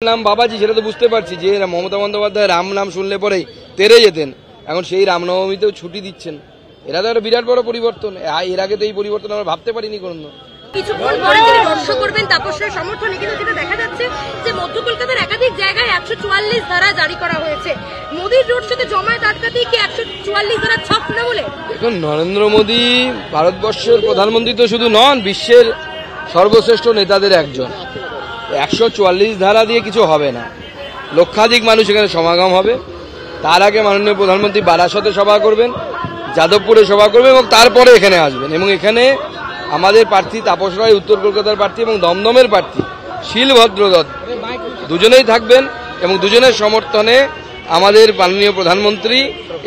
নাম বাবাজি সেটা তো বুঝতে পারছি যে মমতা বন্দ্যোপাধ্যায় রাম নাম শুনলে পরেই তেরে যেতেন। এখন সেই রামনবমীতেও ছুটি দিচ্ছেন, এরা তো একটা বিরাট বড় পরিবর্তন। এর আগে তো এই পরিবর্তন আমরা ভাবতে পারিনি কোনো। কিছুক্ষণ পরে তিনি রোড করবেন তাপসের সমর্থনে, কিন্তু যেটা দেখা যাচ্ছে যে মধ্য কলকাতার একাধিক জায়গায় 144 ধারা জারি করা হয়েছে। মোদির রোড শোতে জমায়েত আটকাতেই কি 144 ধারা ছাপ না বলে? দেখুন, নরেন্দ্র মোদী ভারতবর্ষের প্রধানমন্ত্রী তো শুধু নন, বিশ্বের সর্বশ্রেষ্ঠ নেতাদের একজন। 144 ধারা দিয়ে কিছু হবে না। লক্ষাধিক মানুষ এখানে সমাগম হবে। তার আগে মাননীয় প্রধানমন্ত্রী বারাসতে সভা করবেন, যাদবপুরে সভা করবেন এবং তারপরে এখানে আসবেন। এবং এখানে আমাদের প্রার্থী তাপস রায় উত্তর কলকাতার প্রার্থী এবং দমদমের প্রার্থী শিলভদ্র দত্ত দুজনেই থাকবেন এবং দুজনের সমর্থনে আমাদের মাননীয় প্রধানমন্ত্রী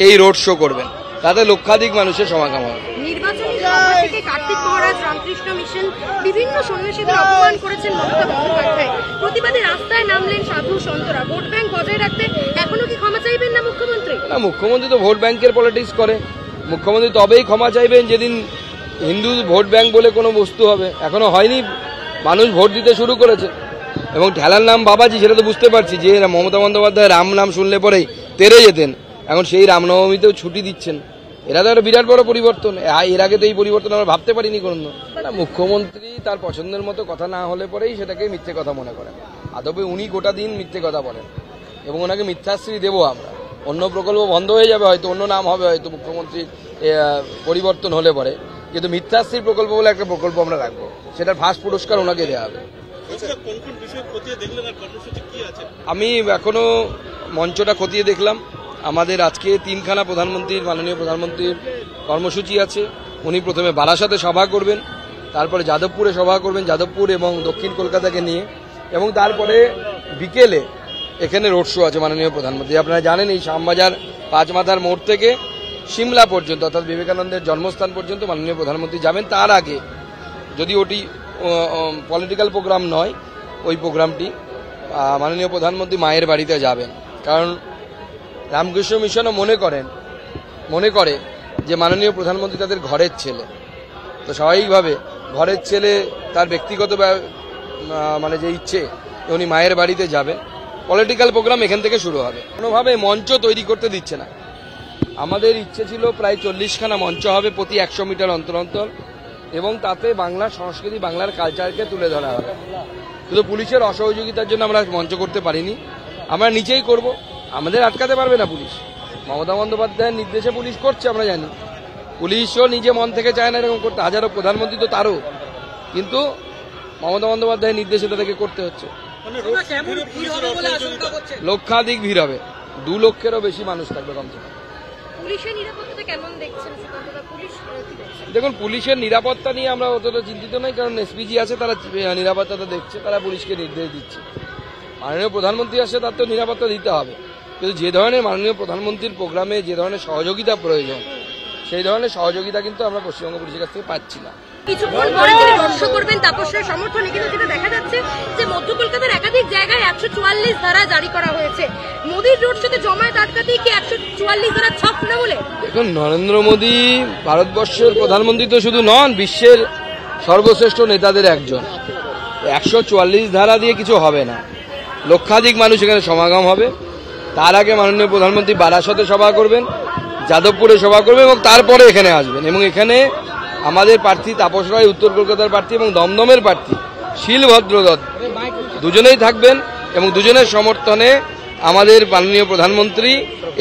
এই রোড শো করবেন। তাতে লক্ষাধিক মানুষের সমাগম হবে। নির্বাচনী সভা থেকে কার্তিক মহারাজ, রামকৃষ্ণ মিশন, বিভিন্ন সন্ন্যাসীদের অপমান করেছেন মমতা বন্দ্যোপাধ্যায়। প্রতিবাদে রাস্তায় নামলেন সাধু সন্তরা। ভোট ব্যাংক বজায় রাখতে এখনো কি ক্ষমা চাইবেন না মুখ্যমন্ত্রী? না, মুখ্যমন্ত্রী তো ভোট ব্যাংকের পলিটিক্স করে। মুখ্যমন্ত্রী তবেই ক্ষমা চাইবেন যেদিন হিন্দু ভোট ব্যাংক বলে কোনো বস্তু হবে। এখনো হয়নি, মানুষ ভোট দিতে শুরু করেছে এবং ঠেলার নাম বাবাজি সেটা তো বুঝতে পারছি যে মমতা বন্দ্যোপাধ্যায় রাম নাম শুনলে পরেই তেরে যেতেন। এখন সেই রামনবমীতেও ছুটি দিচ্ছেন, এরা তো একটা বিরাট বড় পরিবর্তন। এর আগে তো এই পরিবর্তন আমরা ভাবতে পারিনি কোনো। না, মুখ্যমন্ত্রী তার পছন্দের মতো কথা না হলে পরেই সেটাকে মিথ্যে কথা মনে করেন। আদবে উনি গোটা দিন মিথ্যে কথা বলেন এবং ওনাকে মিথ্যাশ্রী দেবো আমরা। অন্য প্রকল্প বন্ধ হয়ে যাবে হয়তো, অন্য নাম হবে হয়তো মুখ্যমন্ত্রীর পরিবর্তন হলে পরে, কিন্তু মিথ্যাশ্রী প্রকল্প বলে একটা প্রকল্প আমরা রাখবো, সেটার ফার্স্ট পুরস্কার ওনাকে দেওয়া হবে। আমি এখনো মঞ্চটা খতিয়ে দেখলাম। আমাদের আজকে 3খানা প্রধানমন্ত্রীর, মাননীয় প্রধানমন্ত্রীর কর্মসূচি আছে। উনি প্রথমে বারাসাতে সভা করবেন, তারপরে যাদবপুরে সভা করবেন, যাদবপুর এবং দক্ষিণ কলকাতাকে নিয়ে, এবং তারপরে বিকেলে এখানে রোড শো আছে মাননীয় প্রধানমন্ত্রী। আপনারা জানেন এই শ্যামবাজার পাঁচমাথার মোড় থেকে সিমলা পর্যন্ত, অর্থাৎ বিবেকানন্দের জন্মস্থান পর্যন্ত মাননীয় প্রধানমন্ত্রী যাবেন। তার আগে যদি ওটি পলিটিক্যাল প্রোগ্রাম নয়, ওই প্রোগ্রামটি মাননীয় প্রধানমন্ত্রী মায়ের বাড়িতে যাবেন। কারণ রামকৃষ্ণ মিশনও মনে করে যে মাননীয় প্রধানমন্ত্রী তাদের ঘরের ছেলে, তো স্বাভাবিকভাবে ঘরের ছেলে তার ব্যক্তিগত মানে যে ইচ্ছে উনি মায়ের বাড়িতে যাবেন। পলিটিক্যাল প্রোগ্রাম এখান থেকে শুরু হবে। কোনোভাবে মঞ্চ তৈরি করতে দিচ্ছে না। আমাদের ইচ্ছে ছিল প্রায় 40খানা মঞ্চ হবে প্রতি 100 মিটার অন্তর অন্তর, এবং তাতে বাংলার সংস্কৃতি, বাংলার কালচারকে তুলে ধরা হবে। শুধু পুলিশের অসহযোগিতার জন্য আমরা মঞ্চ করতে পারিনি, আমরা নিচেই করব। আমাদের আটকাতে পারবে না পুলিশ। মমতা বন্দ্যোপাধ্যায়ের নির্দেশে পুলিশ করছে, আমরা জানি। পুলিশও নিজে মন থেকে চায় না এরকম করতে, হাজারো প্রধানমন্ত্রী তো তারও, কিন্তু মমতা বন্দ্যোপাধ্যায়ের নির্দেশে তাদেরকে করতে হচ্ছে। লক্ষাধিক ভিড় হবে, 2 লক্ষেরও বেশি মানুষ থাকবে কমসে কম। দেখুন, পুলিশের নিরাপত্তা নিয়ে আমরা অতটা চিন্তিত নই, কারণ এসপিজি আছে, তারা নিরাপত্তাটা দেখছে, তারা পুলিশকে নির্দেশ দিচ্ছে। মাননীয় প্রধানমন্ত্রী আসছে, তার তো নিরাপত্তা দিতে হবে, কিন্তু যে ধরনের মাননীয় প্রধানমন্ত্রীর প্রোগ্রামে যে ধরনের সহযোগিতা প্রয়োজন, সেই ধরনের সহযোগিতা কিন্তু আমরা পশ্চিমবঙ্গ পুলিশের কাছ থেকে পাচ্ছি না। কিছুক্ষণ পরে তিনি রোড শো করবেন তাপসের সমর্থনে, কিন্তু যেটা দেখা যাচ্ছে যে মধ্য কলকাতার একাধিক জায়গায় 144 ধারা জারি করা হয়েছে। মোদির রোড শোতে জমায়েত আটকাতেই কি 144 ধারা ছাপ না বলে? দেখুন, নরেন্দ্র মোদী ভারতবর্ষের প্রধানমন্ত্রী তো শুধু নন, বিশ্বের সর্বশ্রেষ্ঠ নেতাদের একজন। 144 ধারা দিয়ে কিছু হবে না। লক্ষাধিক মানুষ এখানে সমাগম হবে। তার আগে মাননীয় প্রধানমন্ত্রী বারাসতে সভা করবেন, যাদবপুরে সভা করবেন এবং তারপরে এখানে আসবেন। এবং এখানে আমাদের প্রার্থী তাপস রায় উত্তর কলকাতার প্রার্থী এবং দমদমের প্রার্থী শিলভদ্র দত্ত দুজনেই থাকবেন এবং দুজনের সমর্থনে আমাদের মাননীয় প্রধানমন্ত্রী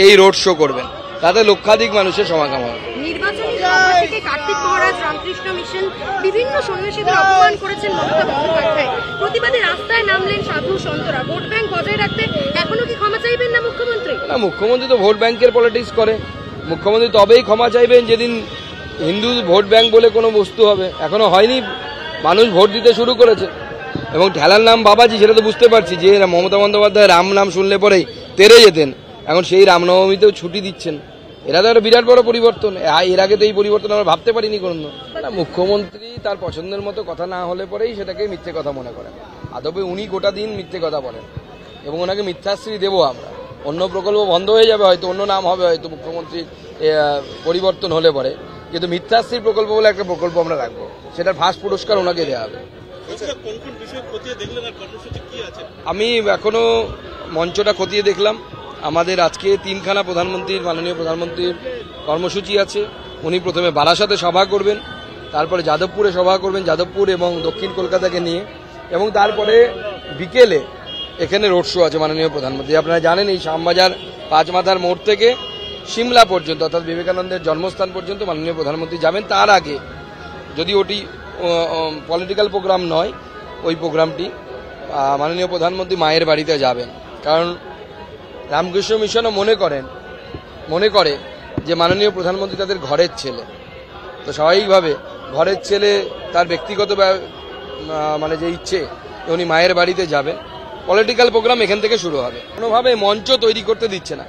এই রোড শো করবেন। তাতে লক্ষাধিক মানুষের সমাগম হবে। নির্বাচনী সভা থেকে কার্তিক মহারাজ, রামকৃষ্ণ মিশন, বিভিন্ন সন্ন্যাসীদের অপমান করেছেন মমতা বন্দ্যোপাধ্যায়। প্রতিবাদে রাস্তায় নামলেন সাধু সন্তরা। ভোট ব্যাংক বজায় রাখতে এখনো কি ক্ষমা চাইবেন না মুখ্যমন্ত্রী? না, মুখ্যমন্ত্রী তো ভোট ব্যাংকের পলিটিক্স করে। মুখ্যমন্ত্রী তবেই ক্ষমা চাইবেন যেদিন হিন্দু ভোট ব্যাংক বলে কোনো বস্তু হবে। এখনো হয়নি, মানুষ ভোট দিতে শুরু করেছে এবং ঠেলার নাম বাবাজি সেটা তো বুঝতে পারছি যে মমতা বন্দ্যোপাধ্যায় রাম নাম শুনলে পরেই তেরে যেতেন। এখন সেই রামনবমীতেও ছুটি দিচ্ছেন, এরা তো একটা বিরাট বড় পরিবর্তন। এর আগে তো এই পরিবর্তন আমরা ভাবতে পারিনি কোনো। না, মুখ্যমন্ত্রী তার পছন্দের মতো কথা না হলে পরেই সেটাকে মিথ্যে কথা মনে করেন। আদবে উনি গোটা দিন মিথ্যে কথা বলেন এবং ওনাকে মিথ্যাশ্রী দেবো আমরা। অন্য প্রকল্প বন্ধ হয়ে যাবে হয়তো, অন্য নাম হবে হয়তো মুখ্যমন্ত্রীর পরিবর্তন হলে পরে, কিন্তু মিথ্যাশ্রী প্রকল্প বলে একটা প্রকল্প আমরা রাখবো, সেটার ফার্স্ট পুরস্কার ওনাকে দেওয়া হবে। আমি এখনো মঞ্চটা খতিয়ে দেখলাম। আমাদের আজকে তিনখানা প্রধানমন্ত্রীর মাননীয় প্রধানমন্ত্রীর কর্মসূচি আছে। উনি প্রথমে বারাসাতে সভা করবেন, তারপরে যাদবপুরে সভা করবেন, যাদবপুর এবং দক্ষিণ কলকাতাকে নিয়ে, এবং তারপরে বিকেলে এখানে রোড শো আছে মাননীয় প্রধানমন্ত্রী। আপনারা জানেন এই শ্যামবাজার পাঁচমাথার মোড় থেকে সিমলা পর্যন্ত অর্থাৎ বিবেকানন্দের জন্মস্থান পর্যন্ত মাননীয় প্রধানমন্ত্রী যাবেন। তার আগে যদি ওটি পলিটিক্যাল প্রোগ্রাম নয়, ওই প্রোগ্রামটি মাননীয় প্রধানমন্ত্রী মায়ের বাড়িতে যাবেন। কারণ রামকৃষ্ণ মিশনও মনে করে যে মাননীয় প্রধানমন্ত্রী তাদের ঘরের ছেলে, তো স্বাভাবিকভাবে ঘরের ছেলে তার ব্যক্তিগত মানে যে ইচ্ছে উনি মায়ের বাড়িতে যাবেন। পলিটিক্যাল প্রোগ্রাম এখান থেকে শুরু হবে। কোনোভাবে মঞ্চ তৈরি করতে দিচ্ছে না।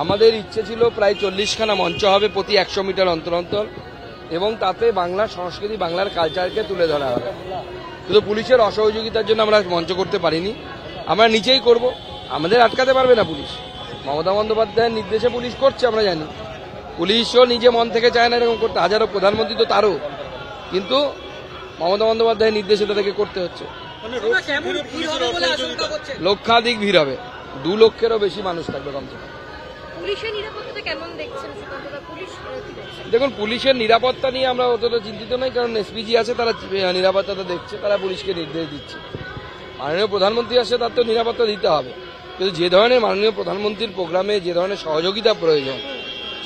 আমাদের ইচ্ছে ছিল প্রায় 40খানা মঞ্চ হবে প্রতি 100 মিটার অন্তর অন্তর, এবং তাতে বাংলার সংস্কৃতি, বাংলার কালচারকে তুলে ধরা হবে। শুধু পুলিশের অসহযোগিতার জন্য আমরা মঞ্চ করতে পারিনি, আমরা নিচেই করব। আমাদের আটকাতে পারবে না পুলিশ। মমতা বন্দ্যোপাধ্যায়ের নির্দেশে পুলিশ করছে, আমরা জানি। পুলিশও নিজে মন থেকে চায় না এরকম করতে, হাজারো প্রধানমন্ত্রী তো তারও, কিন্তু মমতা বন্দ্যোপাধ্যায়ের নির্দেশে তাদেরকে করতে হচ্ছে। লক্ষাধিক ভিড় হবে, 2 লক্ষেরও বেশি মানুষ থাকবে কমসে কম। দেখুন, পুলিশের নিরাপত্তা নিয়ে আমরা অতটা চিন্তিত নই, কারণ এসপিজি আছে, তারা নিরাপত্তাটা দেখছে, তারা পুলিশকে নির্দেশ দিচ্ছে। মাননীয় প্রধানমন্ত্রী আসছে, তার তো নিরাপত্তা দিতে হবে, কিন্তু যে ধরনের মাননীয় প্রধানমন্ত্রীর প্রোগ্রামে যে ধরনের সহযোগিতা প্রয়োজন,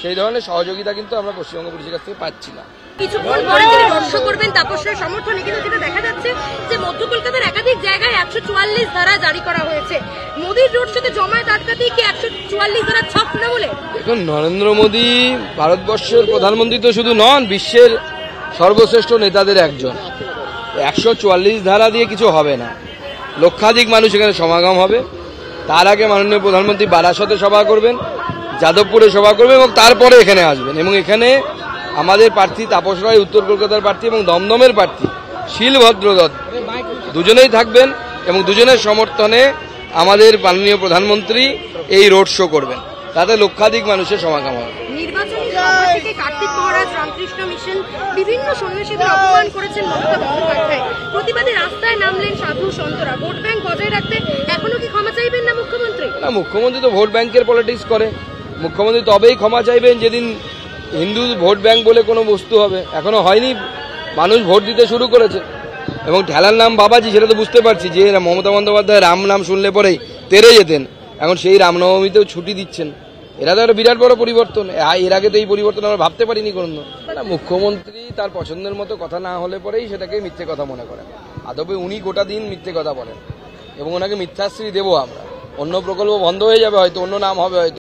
সেই ধরনের সহযোগিতা কিন্তু আমরা পশ্চিমবঙ্গ পুলিশের কাছ থেকে পাচ্ছি না। কিছুক্ষণ পরে তিনি রোড শো করবেন তাপসের সমর্থনে, কিন্তু যেটা দেখা যাচ্ছে যে মধ্য কলকাতার একাধিক জায়গায় 144 ধারা জারি করা হয়েছে। মোদির রোড শোতে জমায়েত আটকাতেই কি 144 ধারা ছাপ না বলে? দেখুন, নরেন্দ্র মোদী ভারতবর্ষের প্রধানমন্ত্রী তো শুধু নন, বিশ্বের সর্বশ্রেষ্ঠ নেতাদের একজন। 144 ধারা দিয়ে কিছু হবে না। লক্ষাধিক মানুষ এখানে সমাগম হবে। তার আগে মাননীয় প্রধানমন্ত্রী বারাসাতে সভা করবেন, যাদবপুরে সভা করবেন, এবং তারপরে এখানে আসবেন। এবং এখানে আমাদের প্রার্থী তাপস রায় উত্তর কলকাতার প্রার্থী এবং দমদমের প্রার্থী শিলভদ্র দত্ত দুজনেই থাকবেন, এবং দুজনের সমর্থনে আমাদের মাননীয় প্রধানমন্ত্রী এই রোড শো করবেন। তাতে লক্ষাধিক মানুষের সমাগম হবে। নির্বাচনী সভা থেকে কার্তিক মহারাজ, রামকৃষ্ণ মিশন, বিভিন্ন সন্ন্যাসীদের অপমান করেছেন মমতা বন্দ্যোপাধ্যায়। প্রতিবাদে রাস্তায় নামলেন সাধু সন্তরা। ভোট ব্যাংক বজায় রাখতে এখনো কি ক্ষমা চাইবেন না মুখ্যমন্ত্রী? না, মুখ্যমন্ত্রী তো ভোট ব্যাংকের পলিটিক্স করে। মুখ্যমন্ত্রী তবেই ক্ষমা চাইবেন যেদিন হিন্দু ভোট ব্যাংক বলে কোনো বস্তু হবে। এখনো হয়নি, মানুষ ভোট দিতে শুরু করেছে, এবং ঠেলার নাম বাবাজি, সেটা তো বুঝতে পারছি যে মমতা বন্দ্যোপাধ্যায় রাম নাম শুনলে পরেই তেরে যেতেন, এখন সেই রামনবমীতেও ছুটি দিচ্ছেন। এরা তো একটা বিরাট বড় পরিবর্তন। এর আগে তো এই পরিবর্তন আমরা ভাবতে পারিনি কোনো। না, মুখ্যমন্ত্রী তার পছন্দের মতো কথা না হলে পরেই সেটাকে মিথ্যে কথা মনে করেন। আদবে উনি গোটা দিন মিথ্যে কথা বলেন, এবং ওনাকে মিথ্যাশ্রী দেবো আমরা। অন্য প্রকল্প বন্ধ হয়ে যাবে হয়তো, অন্য নাম হবে হয়তো।